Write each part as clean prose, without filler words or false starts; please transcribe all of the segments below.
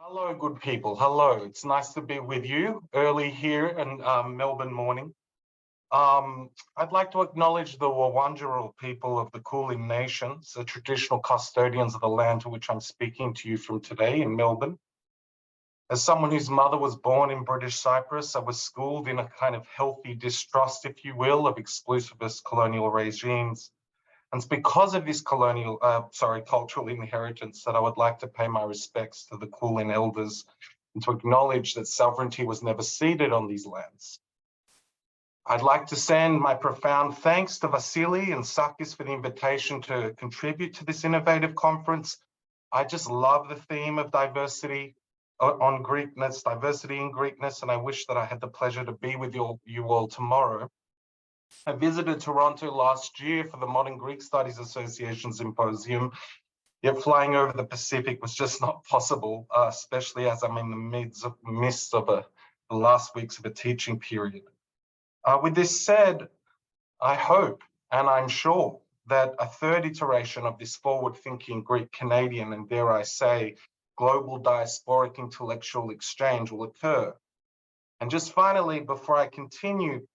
Hello, good people. Hello. It's nice to be with you early here in Melbourne morning. I'd like to acknowledge the Wurundjeri people of the Kulin Nations, the traditional custodians of the land to which I'm speaking to you from today in Melbourne. As someone whose mother was born in British Cyprus, I was schooled in a kind of healthy distrust, if you will, of exclusivist colonial regimes. And it's because of this cultural inheritance that I would like to pay my respects to the Kulin elders and to acknowledge that sovereignty was never ceded on these lands. I'd like to send my profound thanks to Vasily and Sakis for the invitation to contribute to this innovative conference. I just love the theme of diversity on Greekness, diversity in Greekness, and I wish that I had the pleasure to be with you all tomorrow. I visited Toronto last year for the Modern Greek Studies Association Symposium, yet flying over the Pacific was just not possible, especially as I'm in the midst of the last weeks of a teaching period. With this said, I hope and I'm sure that a third iteration of this forward-thinking Greek-Canadian and, dare I say, global diasporic intellectual exchange will occur. And just finally, before I continue,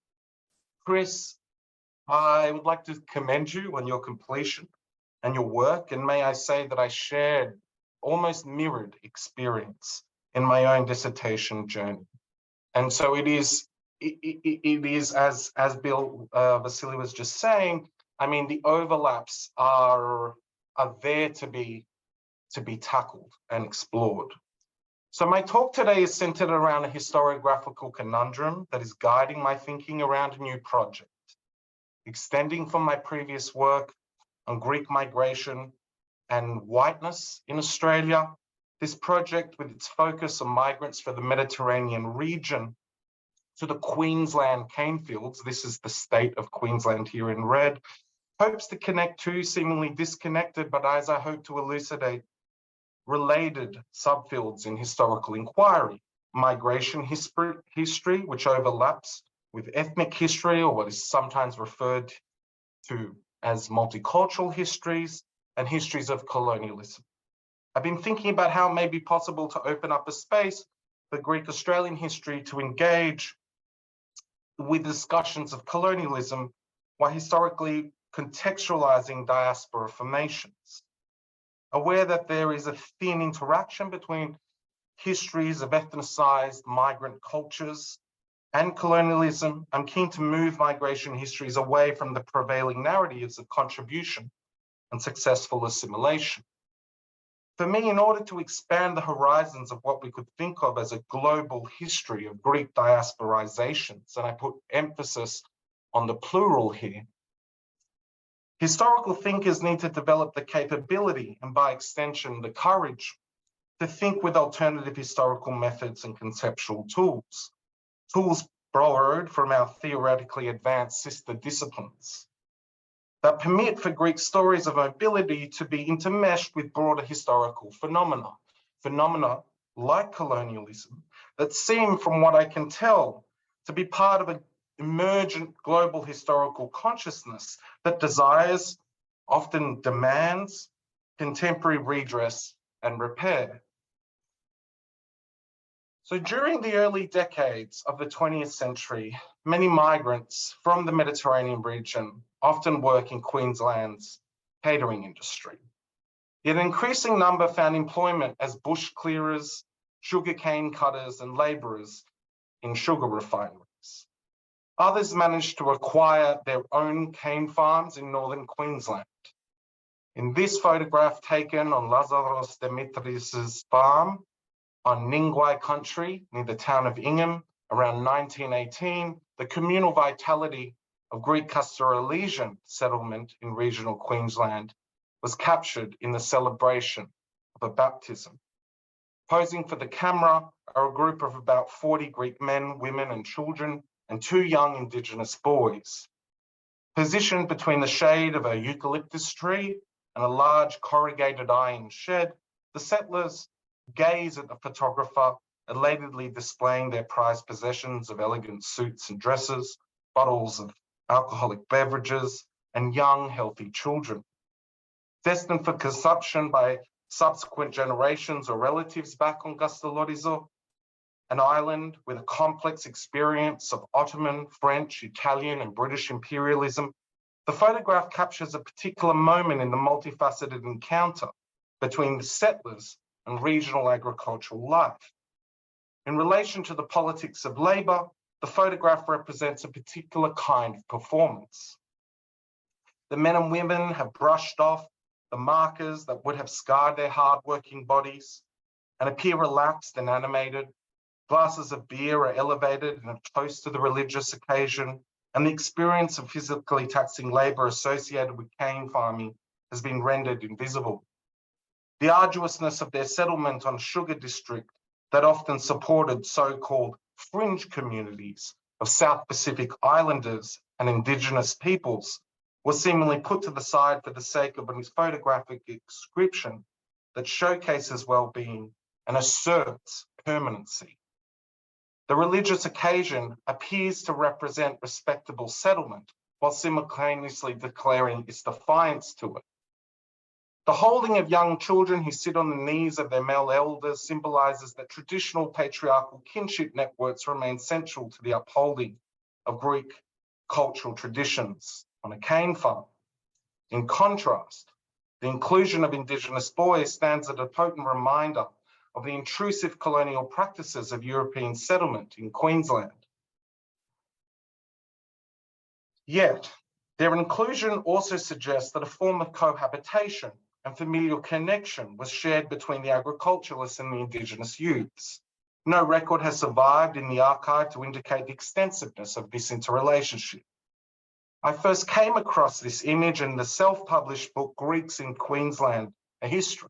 Chris, I would like to commend you on your completion and your work, and may I say that I shared almost mirrored experience in my own dissertation journey. And so it is as Bill Vasily was just saying, I mean, the overlaps are there to be tackled and explored. So my talk today is centered around a historiographical conundrum that is guiding my thinking around a new project. Extending from my previous work on Greek migration and whiteness in Australia, this project, with its focus on migrants for the Mediterranean region, to the Queensland cane fields, this is the state of Queensland here in red, hopes to connect two seemingly disconnected, but as I hope to elucidate, related subfields in historical inquiry: migration history, which overlaps with ethnic history, or what is sometimes referred to as multicultural histories, and histories of colonialism. I've been thinking about how it may be possible to open up a space for Greek-Australian history to engage with discussions of colonialism while historically contextualizing diaspora formations. Aware that there is a thin interaction between histories of ethnicized migrant cultures and colonialism, I'm keen to move migration histories away from the prevailing narratives of contribution and successful assimilation. For me, in order to expand the horizons of what we could think of as a global history of Greek diasporizations, and I put emphasis on the plural here, historical thinkers need to develop the capability, and by extension, the courage, to think with alternative historical methods and conceptual tools borrowed from our theoretically advanced sister disciplines that permit for Greek stories of mobility to be intermeshed with broader historical phenomena like colonialism that seem, from what I can tell, to be part of an emergent global historical consciousness that desires, often demands, contemporary redress and repair. So during the early decades of the 20th century, many migrants from the Mediterranean region often work in Queensland's catering industry. Yet an increasing number found employment as bush clearers, sugarcane cutters, and labourers in sugar refineries. Others managed to acquire their own cane farms in northern Queensland. In this photograph taken on Lazaros Demetrius' farm on Ningwai country near the town of Ingham around 1918, the communal vitality of Greek Castoralesian settlement in regional Queensland was captured in the celebration of a baptism. Posing for the camera are a group of about 40 Greek men, women, and children, and 2 young Indigenous boys. Positioned between the shade of a eucalyptus tree and a large corrugated iron shed, the settlers gaze at the photographer, elatedly displaying their prized possessions of elegant suits and dresses, bottles of alcoholic beverages, and young, healthy children. Destined for consumption by subsequent generations or relatives back on Castellorizo, an island with a complex experience of Ottoman, French, Italian, and British imperialism, the photograph captures a particular moment in the multifaceted encounter between the settlers and regional agricultural life. In relation to the politics of labour, the photograph represents a particular kind of performance. The men and women have brushed off the markers that would have scarred their hard-working bodies and appear relaxed and animated. Glasses of beer are elevated in a toast to the religious occasion, and the experience of physically taxing labour associated with cane farming has been rendered invisible. The arduousness of their settlement on sugar district that often supported so-called fringe communities of South Pacific Islanders and Indigenous peoples was seemingly put to the side for the sake of a photographic inscription that showcases well-being and asserts permanency. The religious occasion appears to represent respectable settlement while simultaneously declaring its defiance to it. The holding of young children who sit on the knees of their male elders symbolizes that traditional patriarchal kinship networks remain central to the upholding of Greek cultural traditions on a cane farm. In contrast, the inclusion of Indigenous boys stands as a potent reminder of the intrusive colonial practices of European settlement in Queensland. Yet, their inclusion also suggests that a form of cohabitation and familial connection was shared between the agriculturalists and the Indigenous youths. No record has survived in the archive to indicate the extensiveness of this interrelationship. I first came across this image in the self-published book Greeks in Queensland, A History,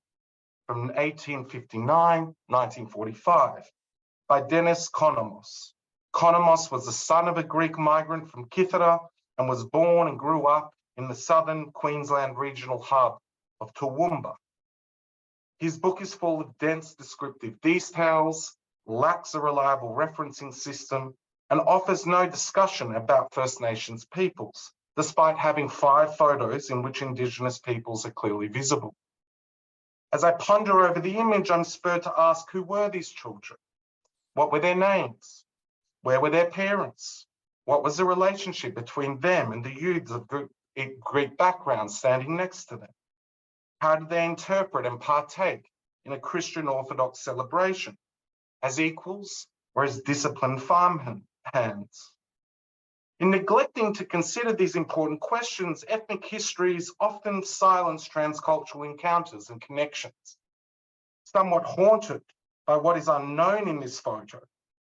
from 1859-1945, by Dennis Konomos. Konomos was the son of a Greek migrant from Kythera and was born and grew up in the southern Queensland regional hub of Toowoomba. His book is full of dense descriptive details, lacks a reliable referencing system, and offers no discussion about First Nations peoples, despite having 5 photos in which Indigenous peoples are clearly visible. As I ponder over the image, I'm spurred to ask, who were these children? What were their names? Where were their parents? What was the relationship between them and the youths of Greek backgrounds standing next to them? How did they interpret and partake in a Christian Orthodox celebration? As equals or as disciplined farm hands? In neglecting to consider these important questions, ethnic histories often silence transcultural encounters and connections. Somewhat haunted by what is unknown in this photo,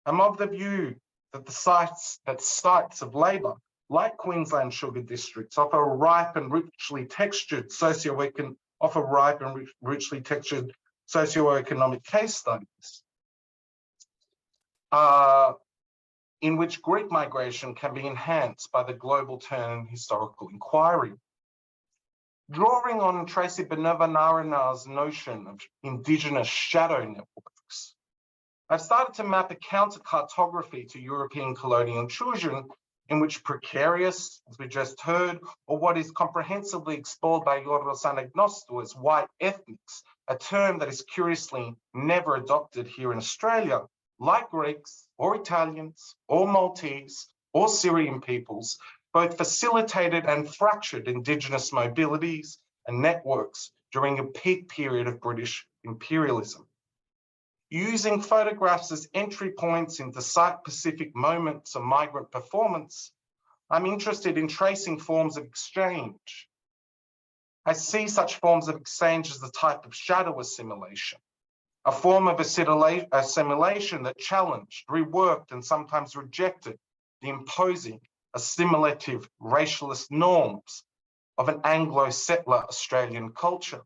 I'm of the view that sites of labour, like Queensland sugar districts, offer ripe and richly textured socioeconomic case studies in which Greek migration can be enhanced by the global turn in historical inquiry. Drawing on Tracy Benavanarana's notion of Indigenous shadow networks, I've started to map a counter-cartography to European colonial intrusion in which precarious, as we just heard, or what is comprehensively explored by Yorgos Anagnostou as white ethnics, a term that is curiously never adopted here in Australia, like Greeks or Italians or Maltese or Syrian peoples, both facilitated and fractured Indigenous mobilities and networks during a peak period of British imperialism. Using photographs as entry points into site-specific moments of migrant performance, I'm interested in tracing forms of exchange. I see such forms of exchange as the type of shadow assimilation, a form of assimilation that challenged, reworked, and sometimes rejected the imposing, assimilative racialist norms of an Anglo-settler Australian culture.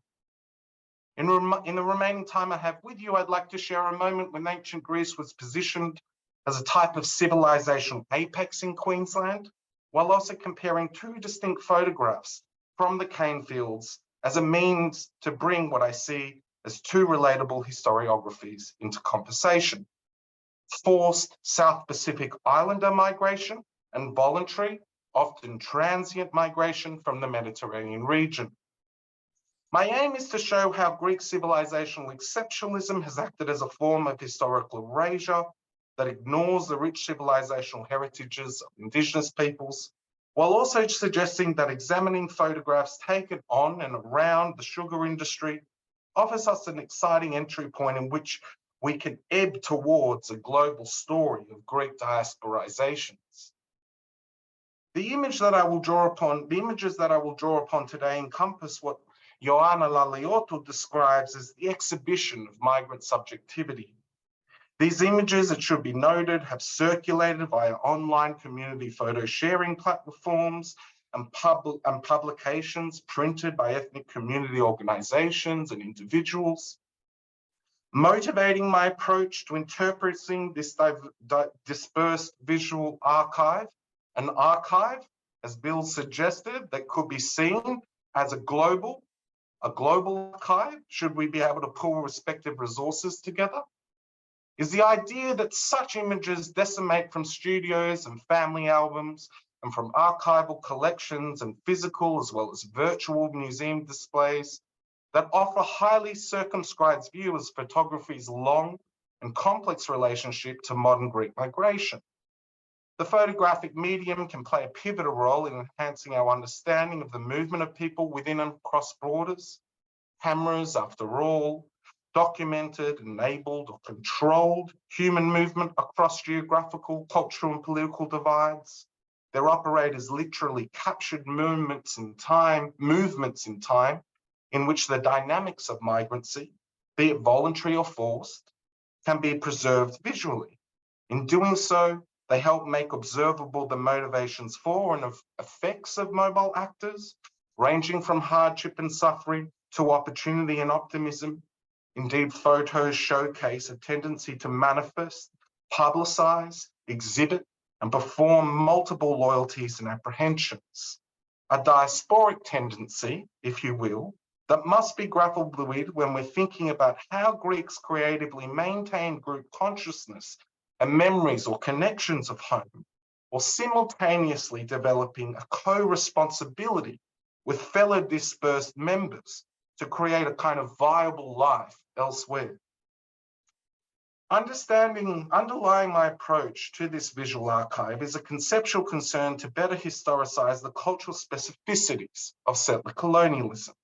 In the remaining time I have with you, I'd like to share a moment when ancient Greece was positioned as a type of civilization apex in Queensland, while also comparing 2 distinct photographs from the cane fields as a means to bring what I see as 2 relatable historiographies into conversation: forced South Pacific Islander migration and voluntary, often transient migration from the Mediterranean region. My aim is to show how Greek civilizational exceptionalism has acted as a form of historical erasure that ignores the rich civilizational heritages of Indigenous peoples, while also suggesting that examining photographs taken on and around the sugar industry offers us an exciting entry point in which we can ebb towards a global story of Greek diasporizations. The images that I will draw upon today encompass what Ioana Laliotou describes as the exhibition of migrant subjectivity. These images, it should be noted, have circulated via online community photo sharing platforms and publications printed by ethnic community organizations and individuals. Motivating my approach to interpreting this dispersed visual archive, an archive, as Bill suggested, that could be seen as a global archive, should we be able to pull respective resources together, is the idea that such images decimate from studios and family albums and from archival collections and physical as well as virtual museum displays that offer highly circumscribed view as photography's long and complex relationship to modern Greek migration. The photographic medium can play a pivotal role in enhancing our understanding of the movement of people within and across borders. Cameras, after all, documented, enabled, or controlled human movement across geographical, cultural, and political divides. Their operators literally captured movements in time in which the dynamics of migrancy, be it voluntary or forced, can be preserved visually. In doing so, they help make observable the motivations for and effects of mobile actors, ranging from hardship and suffering to opportunity and optimism. Indeed, photos showcase a tendency to manifest, publicize, exhibit, and perform multiple loyalties and apprehensions. A diasporic tendency, if you will, that must be grappled with when we're thinking about how Greeks creatively maintain group consciousness and memories or connections of home, or simultaneously developing a co-responsibility with fellow dispersed members to create a kind of viable life elsewhere. Underlying my approach to this visual archive is a conceptual concern to better historicize the cultural specificities of settler colonialism.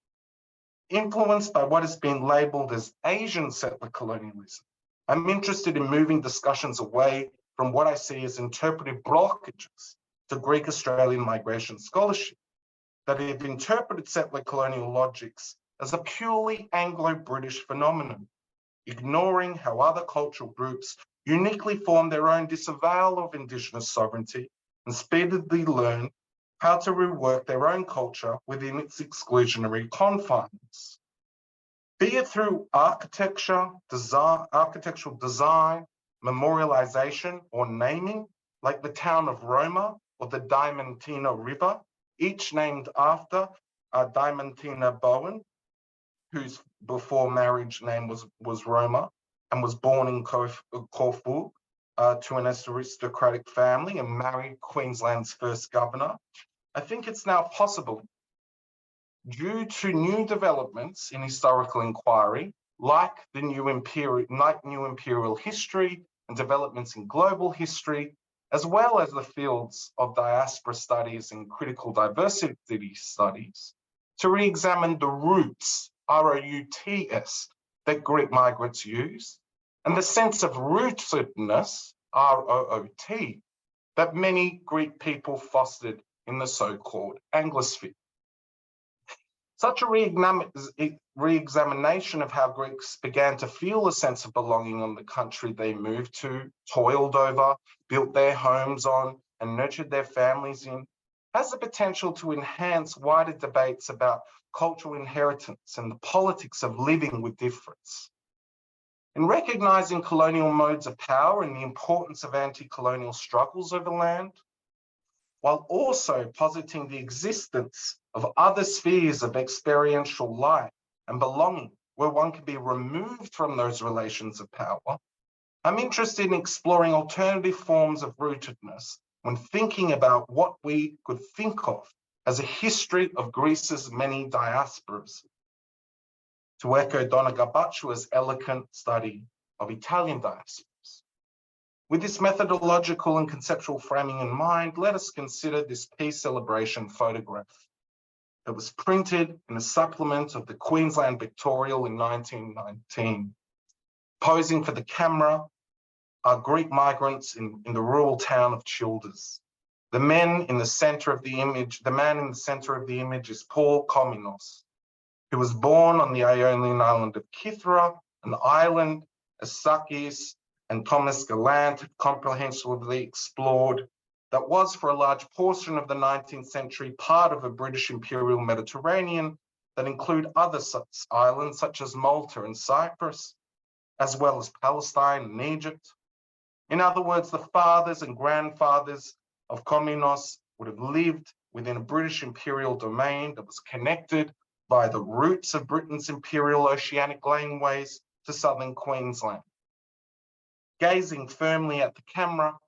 Influenced by what has been labeled as Asian settler colonialism, I'm interested in moving discussions away from what I see as interpretive blockages to Greek Australian migration scholarship that have interpreted settler colonial logics as a purely Anglo-British phenomenon, ignoring how other cultural groups uniquely form their own disavowal of Indigenous sovereignty and speedily learn how to rework their own culture within its exclusionary confines. Be it through architectural design, memorialization, or naming, like the town of Roma or the Diamantina River, each named after Diamantina Bowen, whose before marriage name was Roma and was born in Corfu to an aristocratic family and married Queensland's first governor. I think it's now possible, due to new developments in historical inquiry, like new imperial history and developments in global history, as well as the fields of diaspora studies and critical diversity studies, to re-examine the roots, R-O-U-T-S, that Greek migrants use, and the sense of rootedness, R-O-O-T, that many Greek people fostered in the so-called Anglosphere. Such a re-examination of how Greeks began to feel a sense of belonging on the country they moved to, toiled over, built their homes on, and nurtured their families in, has the potential to enhance wider debates about cultural inheritance and the politics of living with difference. In recognizing colonial modes of power and the importance of anti-colonial struggles over land, while also positing the existence of other spheres of experiential life and belonging where one can be removed from those relations of power, I'm interested in exploring alternative forms of rootedness when thinking about what we could think of as a history of Greece's many diasporas. to echo Donna Gabaccia's eloquent study of Italian diasporas. With this methodological and conceptual framing in mind, let us consider this peace celebration photograph that was printed in a supplement of the Queensland Victorial in 1919. Posing for the camera are Greek migrants in the rural town of Childers. The man in the center of the image is Paul Komnenos, who was born on the Ionian island of Kythera, an island as Sakis and Thomas Gallant have comprehensively explored, that was for a large portion of the 19th century part of a British imperial Mediterranean that include other such islands such as Malta and Cyprus, as well as Palestine and Egypt. In other words, the fathers and grandfathers of Komnenos would have lived within a British imperial domain that was connected by the roots of Britain's imperial oceanic laneways to southern Queensland. Gazing firmly at the camera,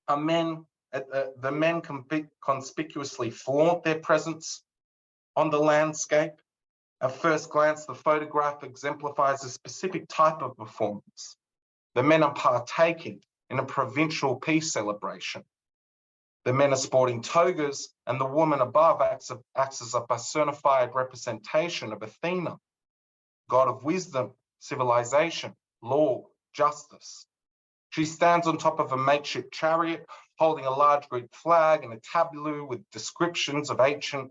the men conspicuously flaunt their presence on the landscape. At first glance, the photograph exemplifies a specific type of performance. The men are partaking in a provincial peace celebration. The men are sporting togas, and the woman above acts as a personified representation of Athena, god of wisdom, civilization, law, justice. She stands on top of a makeshift chariot, holding a large Greek flag and a tableau with descriptions of ancient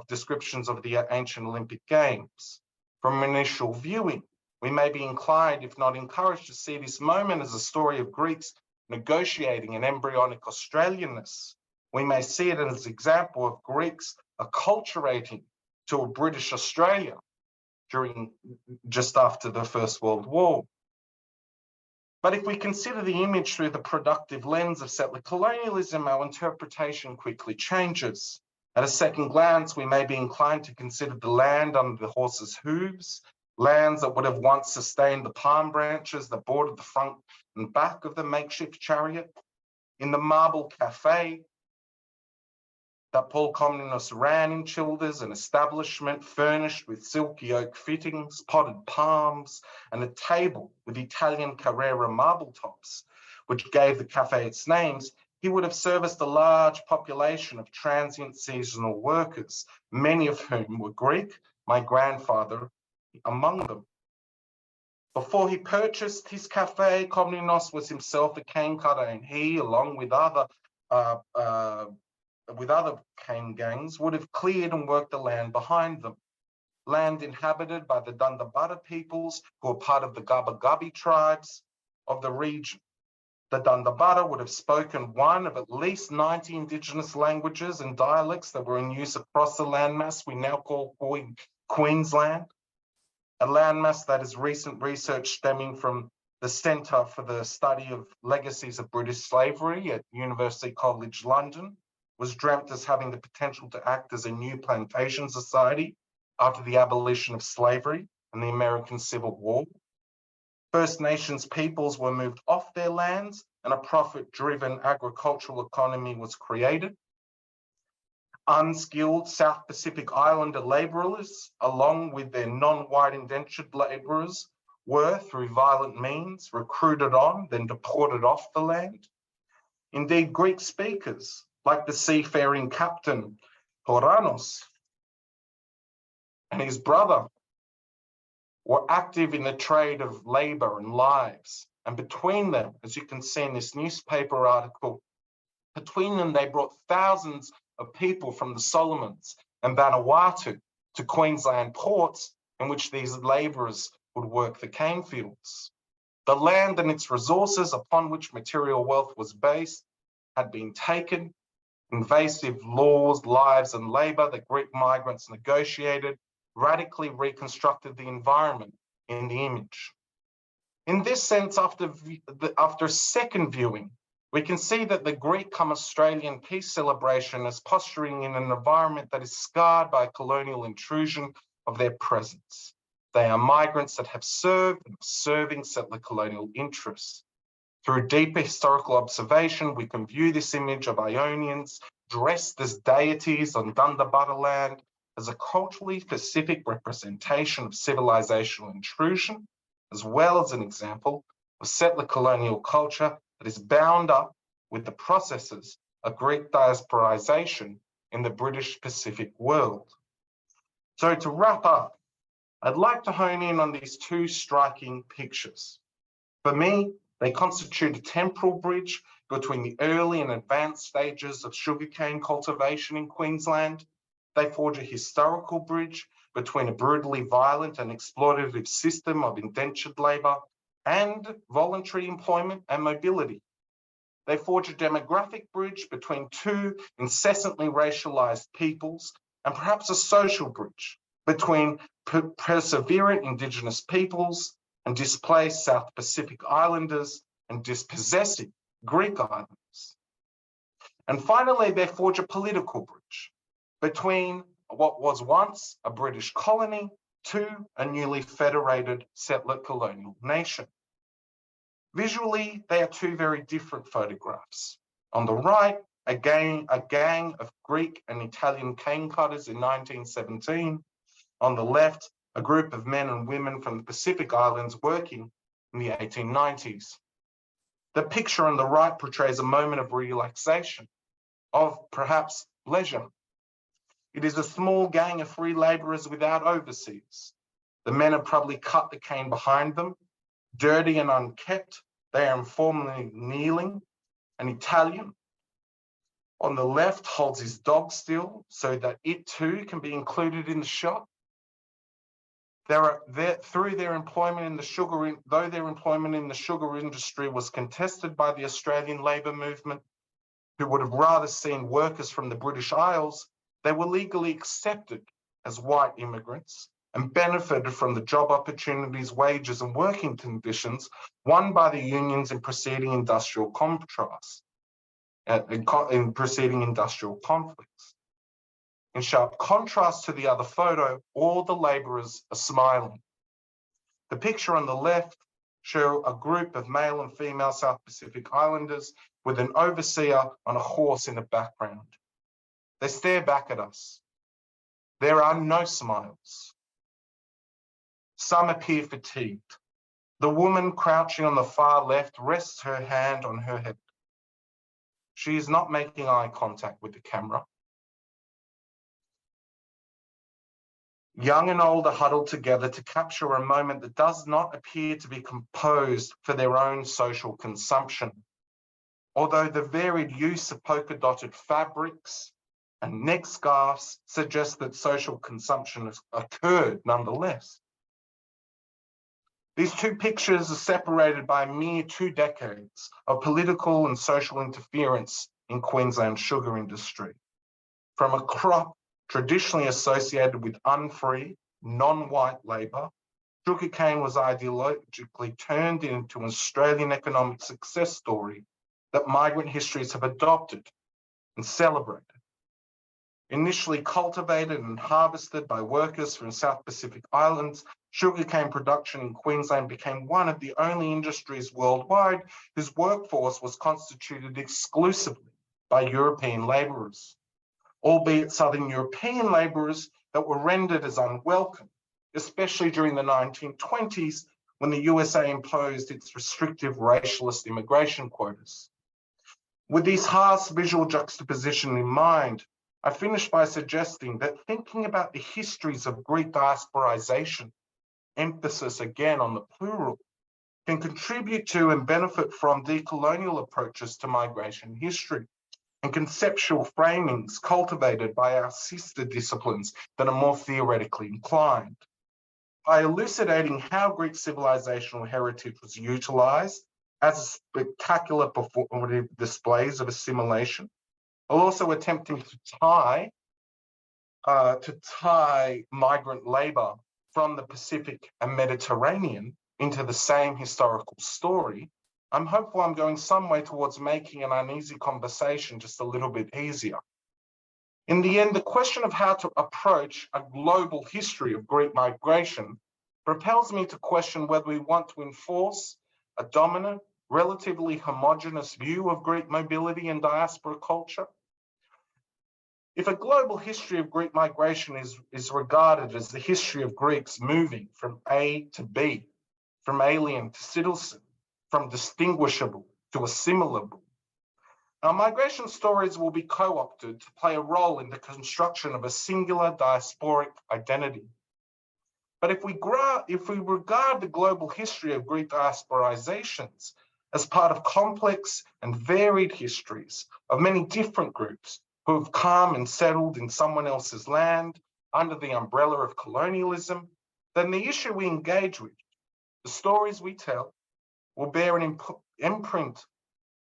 descriptions of the ancient Olympic Games. From initial viewing, we may be inclined, if not encouraged, to see this moment as a story of Greeks negotiating an embryonic Australianness. We may see it as an example of Greeks acculturating to a British Australia just after the First World War. But if we consider the image through the productive lens of settler colonialism, our interpretation quickly changes. At a second glance, we may be inclined to consider the land under the horse's hooves, lands that would have once sustained the palm branches that bordered the front and back of the makeshift chariot. In the marble cafe that Paul Komnenos ran in Childers, an establishment furnished with silky oak fittings, potted palms, and a table with Italian Carrara marble tops, which gave the cafe its names, he would have serviced a large population of transient seasonal workers, many of whom were Greek, my grandfather among them. Before he purchased his cafe, Komnenos was himself a cane cutter, and he, along with other cane gangs, would have cleared and worked the land behind them. Land inhabited by the Dundabara peoples, who are part of the Gaba tribes of the region. The Dundabara would have spoken one of at least 90 indigenous languages and dialects that were in use across the landmass we now call Queensland, a landmass that is recent research stemming from the Centre for the Study of Legacies of British Slavery at University College London was dreamt as having the potential to act as a new plantation society after the abolition of slavery and the American Civil War. First Nations peoples were moved off their lands and a profit-driven agricultural economy was created. Unskilled South Pacific Islander labourers, along with their non-white indentured labourers, were, through violent means, recruited on, then deported off the land. Indeed, Greek speakers, like the seafaring captain Horanos and his brother, were active in the trade of labour and lives. And between them, as you can see in this newspaper article, between them they brought thousands of people from the Solomons and Vanuatu to Queensland ports in which these labourers would work the cane fields. The land and its resources upon which material wealth was based had been taken. Invasive laws, lives and labour that Greek migrants negotiated radically reconstructed the environment in the image. In this sense, after second viewing, we can see that the Greek-Australian peace celebration is posturing in an environment that is scarred by colonial intrusion of their presence. They are migrants that have served and are serving settler colonial interests. Through deeper historical observation, we can view this image of Ionians dressed as deities on Dundabara land as a culturally specific representation of civilizational intrusion, as well as an example of settler colonial culture that is bound up with the processes of Greek diasporization in the British Pacific world. So to wrap up, I'd like to hone in on these two striking pictures. For me, they constitute a temporal bridge between the early and advanced stages of sugarcane cultivation in Queensland. They forge a historical bridge between a brutally violent and exploitative system of indentured labour and voluntary employment and mobility. They forge a demographic bridge between two incessantly racialised peoples, and perhaps a social bridge between perseverant Indigenous peoples and displaced South Pacific Islanders and dispossessing Greek islanders. And finally, they forge a political bridge between what was once a British colony to a newly federated settler colonial nation. Visually, they are two very different photographs. On the right, a gang of Greek and Italian cane cutters in 1917. On the left, a group of men and women from the Pacific Islands working in the 1890s. The picture on the right portrays a moment of relaxation, of perhaps leisure. It is a small gang of free labourers without overseers. The men have probably cut the cane behind them. Dirty and unkept, they are informally kneeling. An Italian on the left holds his dog still so that it too can be included in the shot. Through their employment in the though their employment in the sugar industry was contested by the Australian labour movement, who would have rather seen workers from the British Isles, they were legally accepted as white immigrants and benefited from the job opportunities, wages and working conditions won by the unions in preceding industrial conflicts. In sharp contrast to the other photo, all the labourers are smiling. The picture on the left shows a group of male and female South Pacific Islanders with an overseer on a horse in the background. They stare back at us. There are no smiles. Some appear fatigued. The woman crouching on the far left rests her hand on her head. She is not making eye contact with the camera. Young and old are huddled together to capture a moment that does not appear to be composed for their own social consumption. Although the varied use of polka-dotted fabrics and neck scarves suggests that social consumption has occurred nonetheless. These two pictures are separated by a mere 2 decades of political and social interference in Queensland's sugar industry. From a crop traditionally associated with unfree, non-white labour, sugarcane was ideologically turned into an Australian economic success story that migrant histories have adopted and celebrated. Initially cultivated and harvested by workers from South Pacific Islands, sugarcane production in Queensland became one of the only industries worldwide whose workforce was constituted exclusively by European labourers, albeit Southern European labourers that were rendered as unwelcome, especially during the 1920s when the USA imposed its restrictive racialist immigration quotas. With this harsh visual juxtaposition in mind, I finished by suggesting that thinking about the histories of Greek diasporization, emphasis again on the plural, can contribute to and benefit from decolonial approaches to migration history and conceptual framings cultivated by our sister disciplines that are more theoretically inclined. By elucidating how Greek civilizational heritage was utilized as spectacular performative displays of assimilation, while also attempting to tie migrant labour from the Pacific and Mediterranean into the same historical story, I'm hopeful I'm going some way towards making an uneasy conversation just a little bit easier. In the end, the question of how to approach a global history of Greek migration propels me to question whether we want to enforce a dominant, relatively homogenous view of Greek mobility and diaspora culture. If a global history of Greek migration is regarded as the history of Greeks moving from A to B, from alien to citizen, from distinguishable to assimilable, our migration stories will be co-opted to play a role in the construction of a singular diasporic identity. But if we regard the global history of Greek diasporizations as part of complex and varied histories of many different groups who have come and settled in someone else's land under the umbrella of colonialism, then the issue we engage with, the stories we tell, will bear the imprint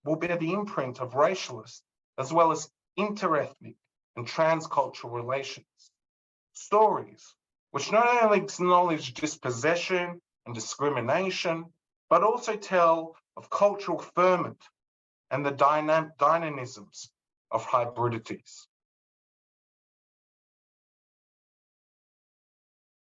of racialist as well as interethnic and transcultural relations. Stories which not only acknowledge dispossession and discrimination, but also tell of cultural ferment and the dynamisms of hybridities.